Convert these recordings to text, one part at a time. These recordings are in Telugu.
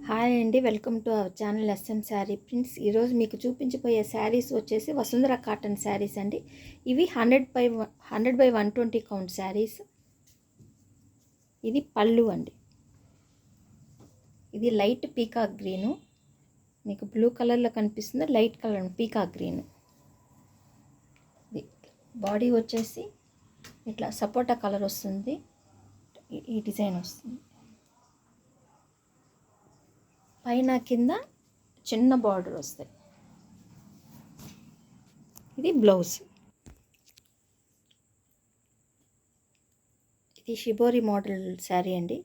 హాయ్ అండి, welcome to our channel S M sari prints. ఈరోజు మీకు చూపించబోయే శారీస్ వచ్చేసి వసుంధర కాటన్ శారీస్ అండి. ఇవి 100 by 120 కౌంట్ శారీస్. ఇది పళ్ళు అండి. ఇది లైట్ పీకాక్ గ్రీను, మీకు బ్లూ కలర్లో కనిపిస్తుంది. Light colour peacock green. ఇది బాడీ వచ్చేసి ఇట్లా సపోటా కలర్ వస్తుంది. ఈ డిజైన్ వస్తుంది. పైన కింద చిన్న బార్డర్ వస్తాయి. ఇది బ్లౌజ్. ఇది షిబోరి మోడల్ శారీ అండి.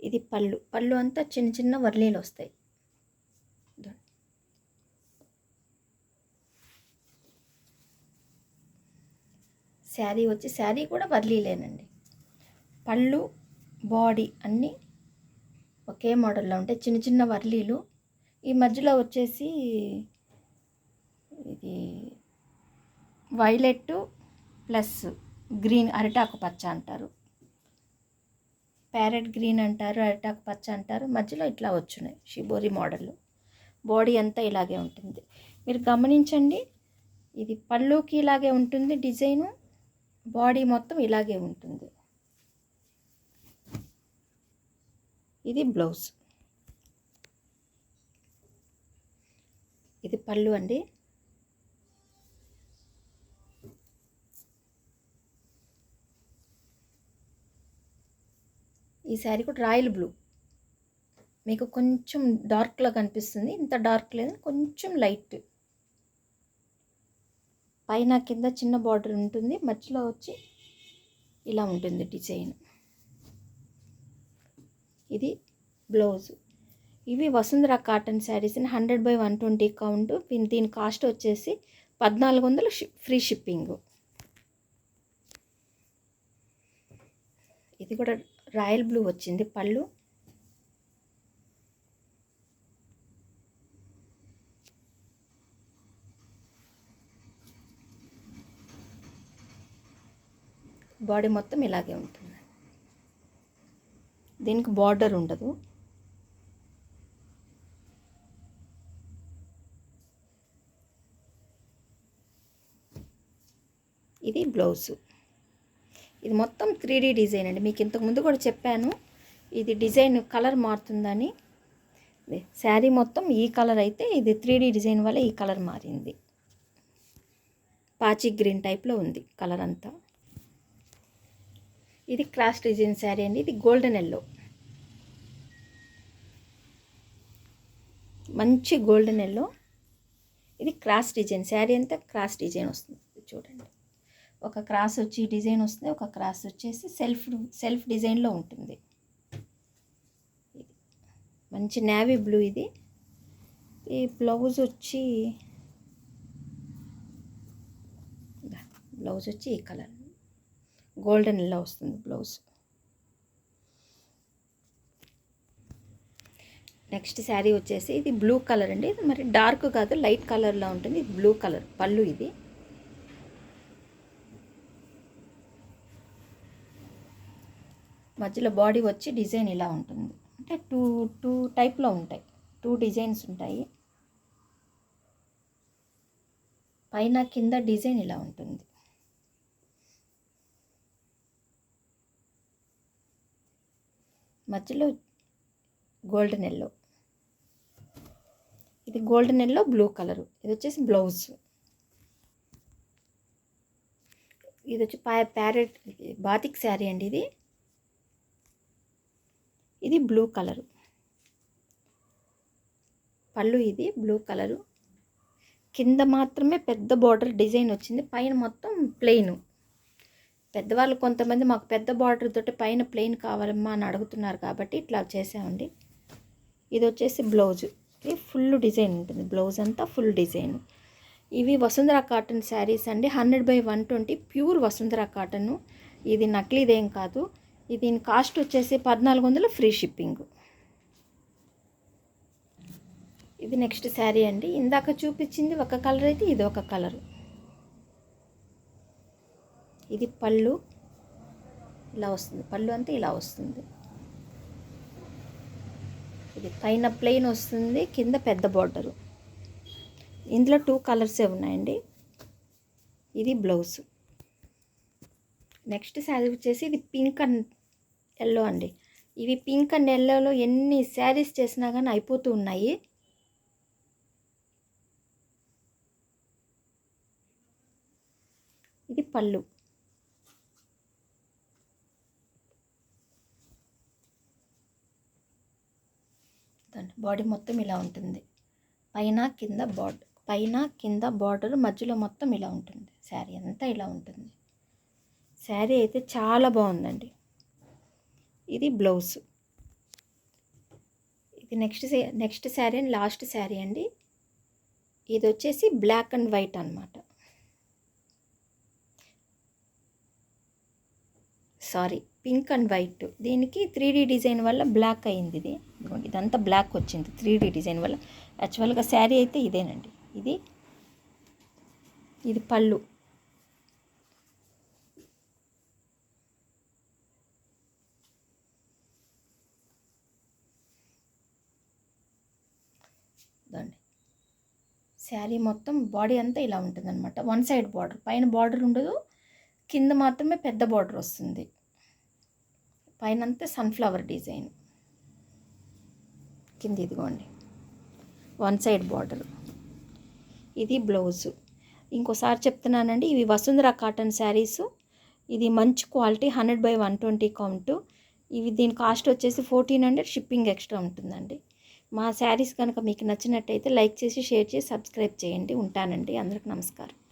ఇది పళ్ళు అంతా చిన్న చిన్న వర్లీలు వస్తాయి. శారీ కూడా వర్లీలేనండి. పళ్ళు బాడీ అన్నీ ఒకే మోడల్లో ఉంటాయి. చిన్న చిన్న వర్లీలు. ఈ మధ్యలో వచ్చేసి ఇది వైలెట్ ప్లస్ గ్రీన్, అరిటాకు పచ్చ అంటారు, ప్యారెట్ గ్రీన్ అంటారు, అరిటాకు పచ్చ అంటారు. మధ్యలో ఇట్లా వచ్చున్నాయి షిబోరి మోడల్. బాడీ అంతా ఇలాగే ఉంటుంది. మీరు గమనించండి, ఇది పళ్ళుకి ఇలాగే ఉంటుంది డిజైను, బాడీ మొత్తం ఇలాగే ఉంటుంది. ఇది బ్లౌజ్. ఇది పళ్ళు అండి. ఈ శారీ కూడా రాయల్ బ్లూ, మీకు కొంచెం డార్క్లో కనిపిస్తుంది. ఇంత డార్క్ లేదు, కొంచెం లైట్. పైన కింద చిన్న బార్డర్ ఉంటుంది, మధ్యలో వచ్చి ఇలా ఉంటుంది డిజైన్. ఇది బ్లౌజ్. ఇవి Vasundhara cotton saris 100 by 120 count. దీని కాస్ట్ వచ్చేసి 1400 ఫ్రీ షిప్పింగ్. ఇది కూడా రాయల్ బ్లూ వచ్చింది పళ్ళు. బాడీ మొత్తం ఇలాగే ఉంటుంది. దీనికి బార్డర్ ఉండదు. ఇది బ్లౌజ్. ఇది మొత్తం 3D డిజైన్ అండి. మీకు ఇంతకుముందు కూడా చెప్పాను, ఇది డిజైన్ కలర్ మారుతుందని. శారీ మొత్తం ఈ కలర్ అయితే ఇది 3D డిజైన్ వల్ల ఈ కలర్ మారింది. పాచి గ్రీన్ టైప్లో ఉంది కలర్ అంతా. ఇది క్రాస్ డిజైన్ శారీ అండి. ఇది గోల్డెన్ ఎల్లో, మంచి గోల్డెన్ ఎల్లో. ఇది క్రాస్ డిజైన్. శారీ అంతా క్రాస్ డిజైన్ వస్తుంది. చూడండి, ఒక క్రాస్ వచ్చి డిజైన్ వస్తుంది, ఒక క్రాస్ వచ్చేసి సెల్ఫ్ డిజైన్లో ఉంటుంది. ఇది మంచి నేవీ బ్లూ. ఇది ఈ బ్లౌజ్ వచ్చి ఈ కలర్ గోల్డెన్ ఎల్లో వస్తుంది బ్లౌజ్. నెక్స్ట్ శారీ వచ్చేసి ఇది బ్లూ కలర్ అండి. ఇది మరి డార్క్ కాదు, లైట్ కలర్లో ఉంటుంది. ఇది బ్లూ కలర్ పళ్ళు. ఇది మధ్యలో బాడీ వచ్చి డిజైన్ ఇలా ఉంటుంది. అంటే టూ టైప్లో ఉంటాయి, 2 డిజైన్స్ ఉంటాయి. పైన కింద డిజైన్ ఇలా ఉంటుంది. మధ్యలో గోల్డెన్ ఎల్లో. ఇది గోల్డెన్ ఎల్లో బ్లూ కలరు. ఇది వచ్చేసి బ్లౌజ్. ఇది వచ్చి ప్యారెట్ బాతిక్ శారీ అండి. ఇది బ్లూ కలరు పళ్ళు. ఇది బ్లూ కలరు. కింద మాత్రమే పెద్ద బార్డర్ డిజైన్ వచ్చింది, పైన మొత్తం ప్లెయిన్. పెద్దవాళ్ళు కొంతమంది మాకు పెద్ద బార్డర్ తోటి పైన ప్లెయిన్ కావాలమ్మా అని అడుగుతున్నారు, కాబట్టి ఇట్లా చేసామండి. ఇది వచ్చేసి బ్లౌజ్. ఇది ఫుల్ డిజైన్ ఉంటుంది, బ్లౌజ్ అంతా ఫుల్ డిజైన్. ఇవి వసుంధర కాటన్ శారీస్ అండి. 100 by 120 ప్యూర్ వసుంధర కాటన్. ఇది నకిలీదేం కాదు. దీని కాస్ట్ వచ్చేసి 1400 ఫ్రీ షిప్పింగ్. ఇది నెక్స్ట్ శారీ అండి. ఇందాక చూపించింది ఒక కలర్ అయితే ఇది ఒక కలరు. ఇది పళ్ళు ఇలా వస్తుంది. పళ్ళు అంతా ఇలా వస్తుంది. ఇది ఇది పైన ప్లెయిన్ వస్తుంది, కింద పెద్ద బార్డరు. ఇందులో 2 కలర్సే ఉన్నాయండి. ఇది బ్లౌజ్. నెక్స్ట్ శారీ వచ్చేసి ఇది పింక్ అండ్ ఎల్లో అండి. ఇవి పింక్ అండ్ ఎల్లోలో ఎన్ని శారీస్ చేసినా కానీ అయిపోతూ ఉన్నాయి. ఇది పళ్ళు. బాడీ మొత్తం ఇలా ఉంటుంది. పైన కింద బార్డర్, మధ్యలో మొత్తం ఇలా ఉంటుంది. శారీ అంతా ఇలా ఉంటుంది. శారీ అయితే చాలా బాగుందండి. ఇది బ్లౌజ్. ఇది next sari and last sari అండి. ఇది వచ్చేసి బ్లాక్ అండ్ వైట్ అన్నమాట. Sorry, pink and white. దీనికి 3D డిజైన్ వల్ల బ్లాక్ అయింది. ఇదంతా బ్లాక్ వచ్చింది 3D డిజైన్ వల్ల. యాక్చువల్గా శారీ అయితే ఇదేనండి. ఇది పళ్ళు. శారీ మొత్తం బాడీ అంతా ఇలా ఉంటుంది అనమాట. 1 సైడ్ బార్డర్, పైన బార్డర్ ఉండదు, కింద మాత్రమే పెద్ద బార్డర్ వస్తుంది. పైన అంతా సన్ఫ్లవర్ డిజైన్, కింద ఇదిగోండి 1 సైడ్ బార్డర్. ఇది బ్లౌజు. ఇంకోసారి చెప్తున్నానండి, ఇవి వసుంధర కాటన్ శారీసు. ఇది మంచి క్వాలిటీ, 100/120 కౌంటు. దీని కాస్ట్ వచ్చేసి 1400, షిప్పింగ్ ఎక్స్ట్రా ఉంటుందండి. మా శారీస్ కనుక మీకు నచ్చినట్టయితే లైక్ చేసి, షేర్ చేసి, సబ్స్క్రైబ్ చేయండి. ఉంటానండి. అందరికి నమస్కారం.